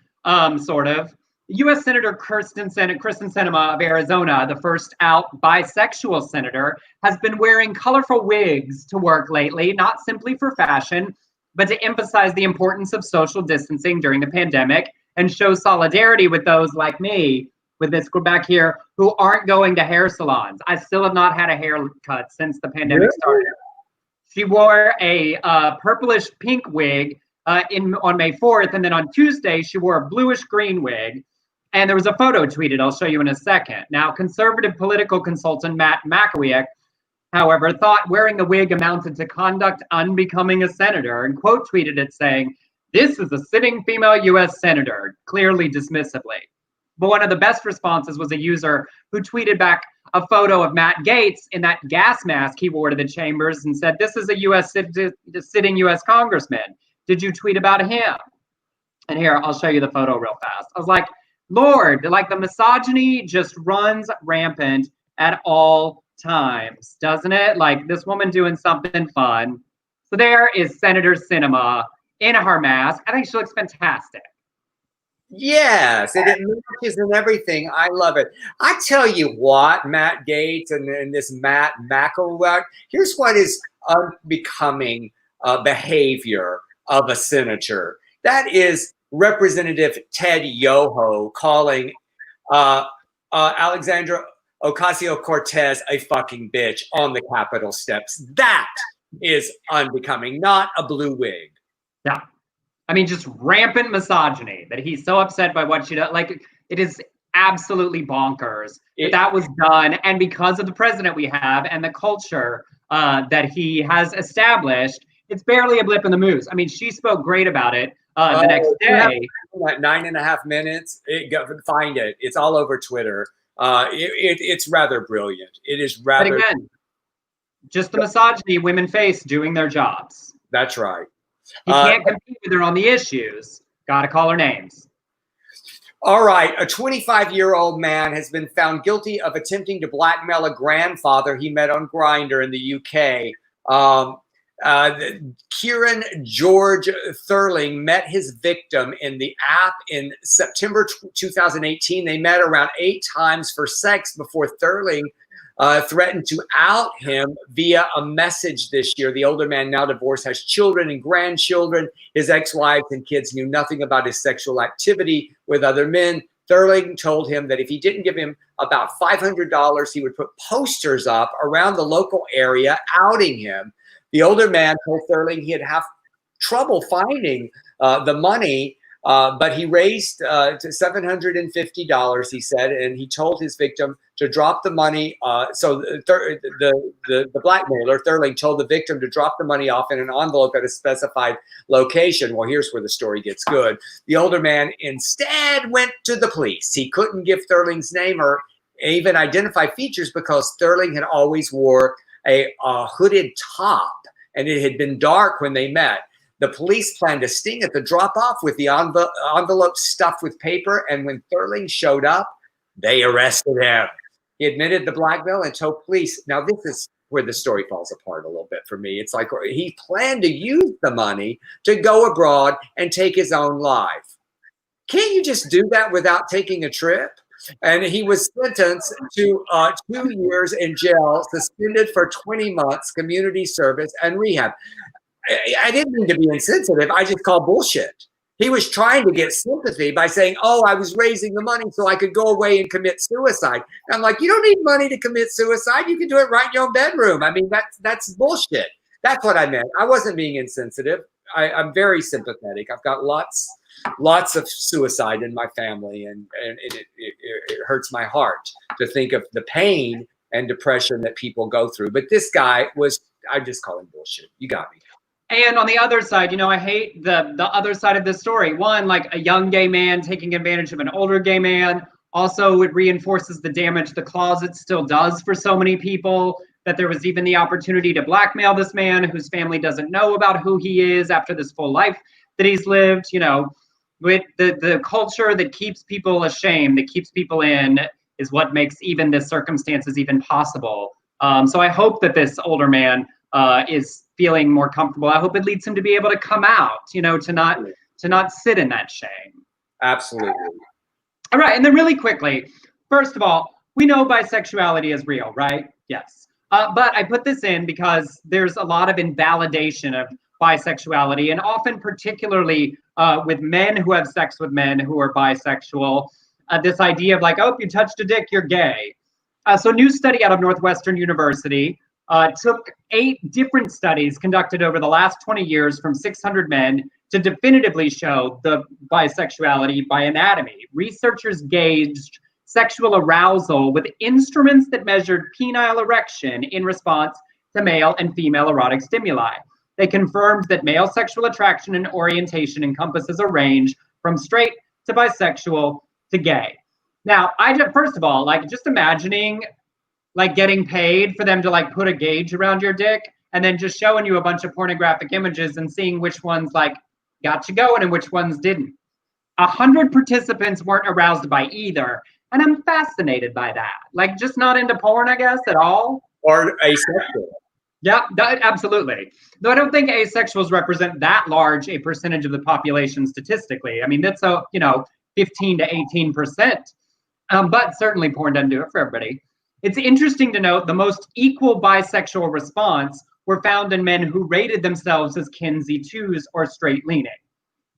sort of. U.S. Senator Krysten Sinema of Arizona, the first out bisexual senator, has been wearing colorful wigs to work lately, not simply for fashion, but to emphasize the importance of social distancing during the pandemic and show solidarity with those like me, with this group back here, who aren't going to hair salons. I still have not had a haircut since the pandemic started. She wore a purplish pink wig on May 4th, and then on Tuesday, she wore a bluish green wig. And there was a photo tweeted, I'll show you in a second. Now, conservative political consultant Matt McAweek, however, thought wearing the wig amounted to conduct unbecoming a senator, and quote tweeted it saying, "This is a sitting female U.S. senator," clearly dismissively. But one of the best responses was a user who tweeted back a photo of Matt Gaetz in that gas mask he wore to the chambers and said, "This is a sitting U.S. congressman. Did you tweet about him?" And here, I'll show you the photo real fast. I was like, Lord, like the misogyny just runs rampant at all times, doesn't it? Like this woman doing something fun. So there is Senator Sinema in her mask. I think she looks fantastic. Yes, and it matches and everything. I love it. I tell you what, Matt Gaetz and this Matt McAweek, here's what is unbecoming behavior of a senator. That is Representative Ted Yoho calling Alexandra Ocasio-Cortez a fucking bitch on the Capitol steps. That is unbecoming, not a blue wig. Yeah. I mean, just rampant misogyny that he's so upset by what she does. Like, it is absolutely bonkers that was done. And because of the president we have and the culture that he has established, it's barely a blip in the moose. I mean, she spoke great about it the next day. Like 9.5 minutes. Find it. It's all over Twitter. It's rather brilliant. It is rather. But again, just the misogyny women face doing their jobs. That's right. He can't compete with her on the issues. Got to call her names. All right. A 25-year-old man has been found guilty of attempting to blackmail a grandfather he met on Grindr in the UK. Kieran George Thurling met his victim in the app in September 2018. They met around 8 times for sex before Thurling threatened to out him via a message this year. The older man, now divorced, has children and grandchildren. His ex-wife and kids knew nothing about his sexual activity with other men. Thurling told him that if he didn't give him about $500, he would put posters up around the local area outing him. The older man told Thurling he'd have trouble finding the money, but he raised to $750, he said, and he told his victim to drop the money. So the blackmailer, Thurling, told the victim to drop the money off in an envelope at a specified location. Well, here's where the story gets good. The older man instead went to the police. He couldn't give Thurling's name or even identify features because Thurling had always wore a hooded top, and it had been dark when they met. The police planned to sting at the drop-off with the envelope stuffed with paper, and when Thurling showed up, they arrested him. He admitted the blackmail and told police. Now, this is where the story falls apart a little bit for me. It's like he planned to use the money to go abroad and take his own life. Can't you just do that without taking a trip? And he was sentenced to 2 years in jail, suspended for 20 months, community service, and rehab. I didn't mean to be insensitive. I just call bullshit. He was trying to get sympathy by saying, oh, I was raising the money so I could go away and commit suicide. And I'm like, you don't need money to commit suicide. You can do it right in your own bedroom. I mean, that's bullshit. That's what I meant. I wasn't being insensitive. I'm very sympathetic. I've got lots of suicide in my family, and it hurts my heart to think of the pain and depression that people go through. But this guy I just call him bullshit. You got me. And on the other side, I hate the other side of this story. One, like a young gay man taking advantage of an older gay man. Also, it reinforces the damage the closet still does for so many people, that there was even the opportunity to blackmail this man whose family doesn't know about who he is after this full life that he's lived, you know, with the culture that keeps people ashamed, that keeps people in, is what makes even this circumstances even possible. So I hope that this older man is feeling more comfortable. I hope it leads him to be able to come out, you know, to not sit in that shame. Absolutely. All right, and then really quickly, first of all, we know bisexuality is real, right? Yes. But I put this in because there's a lot of invalidation of bisexuality, and often particularly with men who have sex with men who are bisexual, this idea of like, oh, if you touched a dick, you're gay. So a new study out of Northwestern University took 8 different studies conducted over the last 20 years from 600 men to definitively show the bisexuality by anatomy. Researchers gauged sexual arousal with instruments that measured penile erection in response to male and female erotic stimuli. They confirmed that male sexual attraction and orientation encompasses a range from straight to bisexual to gay. Now, first of all, like just imagining like getting paid for them to like put a gauge around your dick and then just showing you a bunch of pornographic images and seeing which ones like got you going and which ones didn't. 100 participants weren't aroused by either. And I'm fascinated by that. Like just not into porn, I guess, at all. Or asexual. Yeah, absolutely. Though I don't think asexuals represent that large a percentage of the population statistically. I mean, that's 15 to 18%. But certainly porn doesn't do it for everybody. It's interesting to note the most equal bisexual response were found in men who rated themselves as Kinsey 2s or straight leaning.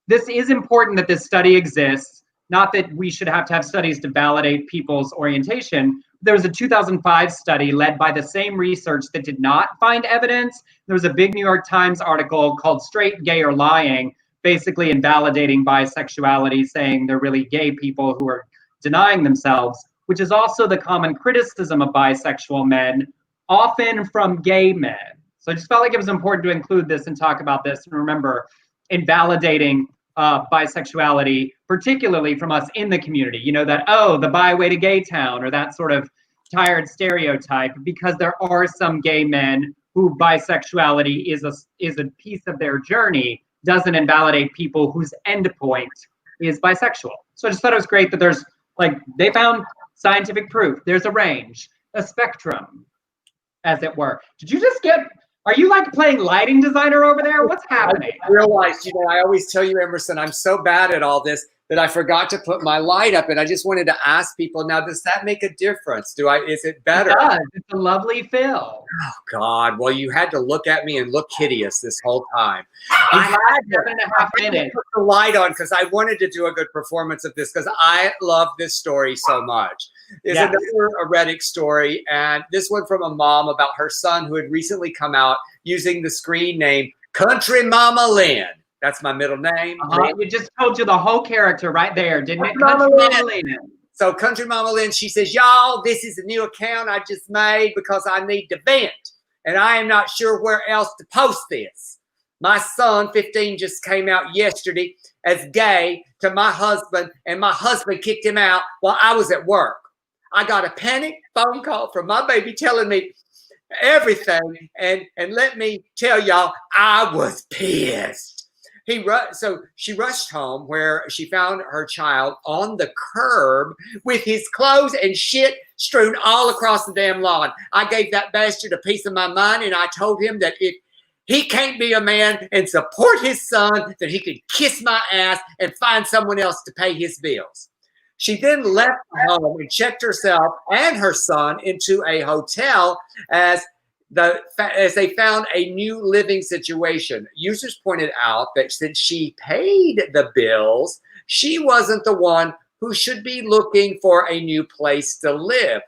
This is important that this study exists, not that we should have to have studies to validate people's orientation. There was a 2005 study led by the same research that did not find evidence. There was a big New York Times article called Straight, Gay, or Lying, basically invalidating bisexuality, saying they're really gay people who are denying themselves, which is also the common criticism of bisexual men, often from gay men. So I just felt like it was important to include this and talk about this and remember invalidating bisexuality, particularly from us in the community, you know, that, oh, the bi way to gay town or that sort of tired stereotype, because there are some gay men who bisexuality is a piece of their journey, doesn't invalidate people whose endpoint is bisexual. So I just thought it was great that there's like, they found scientific proof. There's a range, a spectrum, as it were. Did you just are you like playing lighting designer over there? What's happening? I realized, I always tell you, Emerson, I'm so bad at all this that I forgot to put my light up, and I just wanted to ask people, now, does that make a difference? Is it better? It does. It's a lovely fill. Oh, God. Well, you had to look at me and look hideous this whole time. I had 7.5 minutes. Put the light on because I wanted to do a good performance of this because I love this story so much. There's another erotic story, and this one from a mom about her son who had recently come out using the screen name Country Mama Lynn. That's my middle name. We just told you the whole character right there, didn't it? Country Mama Lynn. So Country Mama Lynn, she says, y'all, this is a new account I just made because I need to vent, and I am not sure where else to post this. My son, 15, just came out yesterday as gay to my husband, and my husband kicked him out while I was at work. I got a panic phone call from my baby telling me everything, and let me tell y'all, I was pissed. So she rushed home where she found her child on the curb with his clothes and shit strewn all across the damn lawn. I gave that bastard a piece of my mind, and I told him that if he can't be a man and support his son, that he could kiss my ass and find someone else to pay his bills. She then left home and checked herself and her son into a hotel as they found a new living situation. Users pointed out that since she paid the bills, she wasn't the one who should be looking for a new place to live.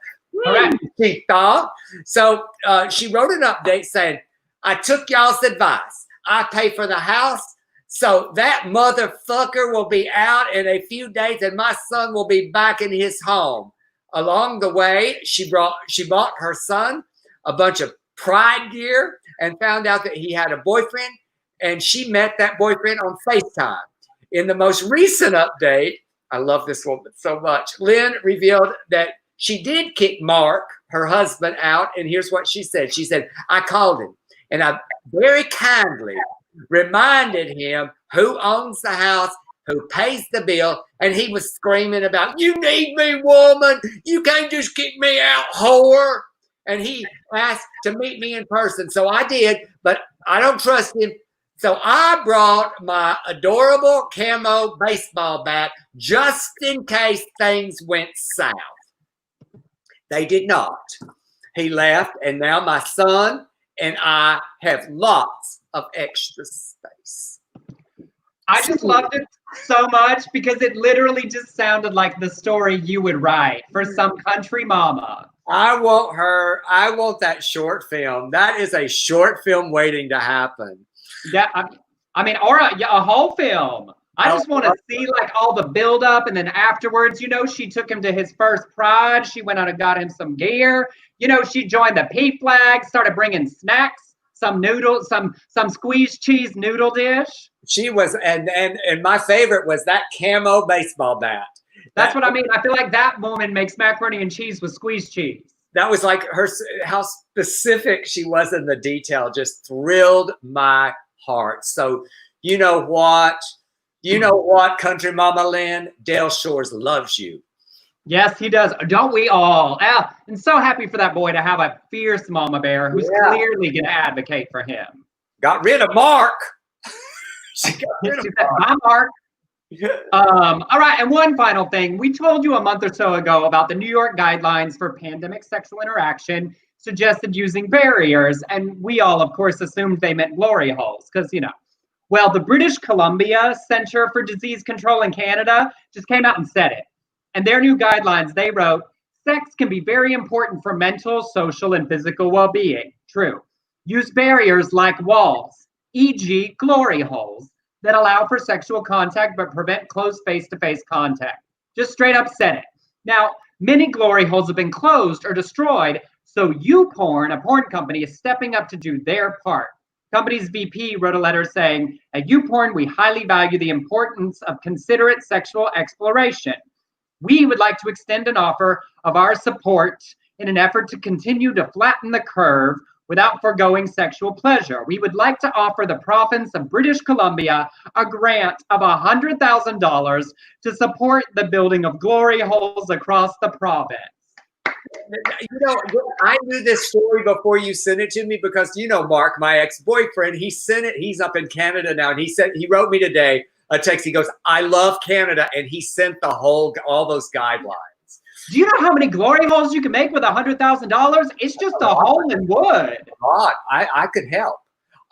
She thought. So she wrote an update saying, I took y'all's advice. I pay for the house. So that motherfucker will be out in a few days and my son will be back in his home. Along the way, she bought her son a bunch of pride gear and found out that he had a boyfriend, and she met that boyfriend on FaceTime. In the most recent update, I love this woman so much, Lynn revealed that she did kick Mark, her husband, out, and here's what she said. She said, I called him, and I very kindly reminded him who owns the house, who pays the bill, and he was screaming about, "You need me, woman. You can't just kick me out, whore." And he asked to meet me in person. So I did, but I don't trust him. So I brought my adorable camo baseball bat just in case things went south. They did not. He left, and now my son and I have lots of extra space. I just loved it so much because it literally just sounded like the story you would write for some country mama. I want that short film. That is a short film waiting to happen. Yeah, I mean, or a whole film. I just want to see like all the build up, and then afterwards, you know, she took him to his first Pride. She went out and got him some gear. You know, she joined the P flag, started bringing snacks, some noodles, some squeezed cheese noodle dish. She was, and my favorite was that camo baseball bat. That's what I mean. I feel like that woman makes macaroni and cheese with squeezed cheese. That was like how specific she was in the detail. Just thrilled my heart. So you know what? Country Mama Lynn, Dale Shores loves you. Yes, he does. Don't we all? I'm so happy for that boy to have a fierce mama bear who's clearly going to advocate for him. Got rid of Mark. She got rid of Mark. All right, and one final thing. We told you a month or so ago about the New York guidelines for pandemic sexual interaction suggested using barriers, and we all, of course, assumed they meant glory holes because, you know. Well, the British Columbia Center for Disease Control in Canada just came out and said it. And their new guidelines, they wrote, sex can be very important for mental, social, and physical well-being. True. Use barriers like walls, e.g. glory holes, that allow for sexual contact but prevent close face-to-face contact. Just straight up said it. Now, many glory holes have been closed or destroyed, so YouPorn, a porn company, is stepping up to do their part. Company's VP wrote a letter saying, at YouPorn, we highly value the importance of considerate sexual exploration. We would like to extend an offer of our support in an effort to continue to flatten the curve without foregoing sexual pleasure. We would like to offer the province of British Columbia a grant of $100,000 to support the building of glory holes across the province. You know, I knew this story before you sent it to me because, you know, Mark, my ex-boyfriend, he sent it. He's up in Canada now. And he wrote me today a text. He goes, I love Canada. And he sent all those guidelines. Do you know how many glory holes you can make with $100,000? It's just a hole in wood. God, I could help.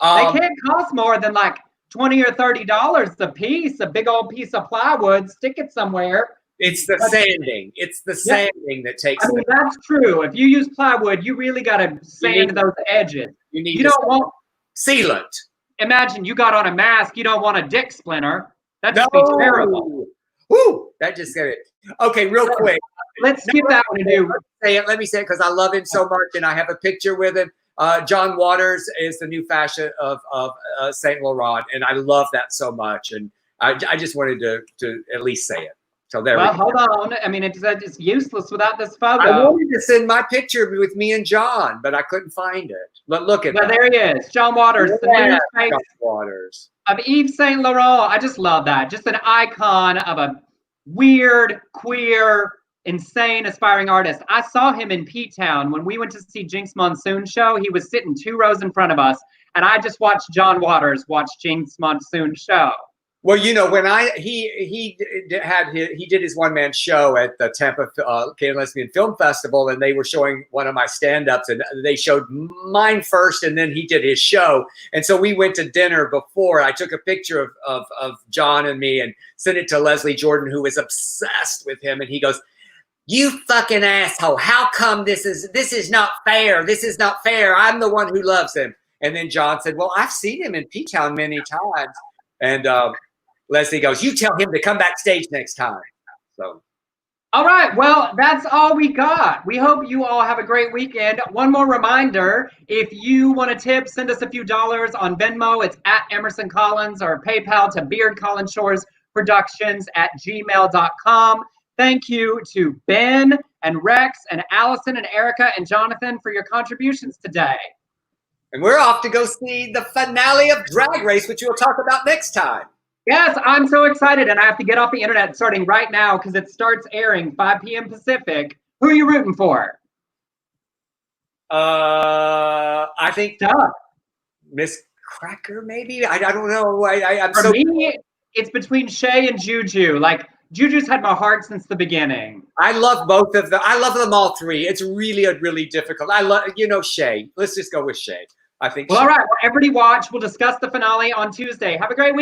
They can't cost more than like $20 or $30 a piece, a big old piece of plywood, stick it somewhere. It's the sanding. It's the sanding that takes. I mean, that's true. If you use plywood, you really got to sand those edges. You don't want sealant. Imagine you got on a mask. You don't want a dick splinter. That'd just be terrible. Woo! That just got it. Okay, real quick. Let's skip that one and do. Let me say it because I love him so much, and I have a picture with him. John Waters is the new fashion of Saint Laurent, and I love that so much. And I just wanted to at least say it. So there we go. Hold on. I mean, it's useless without this photo. I wanted to send my picture with me and John, but I couldn't find it. But look at that. There he is, John Waters, the new face John Waters of Yves Saint Laurent. I just love that. Just an icon of a weird, queer, insane, aspiring artist. I saw him in P-Town when we went to see Jinx Monsoon show. He was sitting 2 rows in front of us, and I just watched John Waters watch Jinx Monsoon show. Well, you know, when he did his one-man show at the Tampa Gay and Lesbian Film Festival, and they were showing one of my stand-ups, and they showed mine first, and then he did his show. And so we went to dinner before. I took a picture of John and me and sent it to Leslie Jordan, who was obsessed with him, and he goes, "You fucking asshole! How come this is not fair? This is not fair. I'm the one who loves him." And then John said, "Well, I've seen him in P-Town many times," and Leslie goes, "You tell him to come backstage next time." So, all right. Well, that's all we got. We hope you all have a great weekend. One more reminder, if you want to tip, send us a few dollars on Venmo. It's at Emerson Collins, or PayPal to Beard Collins Shores Productions at gmail.com. Thank you to Ben and Rex and Allison and Erica and Jonathan for your contributions today. And we're off to go see the finale of Drag Race, which we'll talk about next time. Yes, I'm so excited, and I have to get off the internet starting right now because it starts airing 5 p.m. Pacific. Who are you rooting for? I think Duh. Miss Cracker, maybe? I don't know. I'm For so... me, it's between Shay and Juju. Like, Juju's had my heart since the beginning. I love both of them. I love them all three. It's really difficult. I love, Shay. Let's just go with Shay. I think. Well, all right. Well, everybody watch. We'll discuss the finale on Tuesday. Have a great week.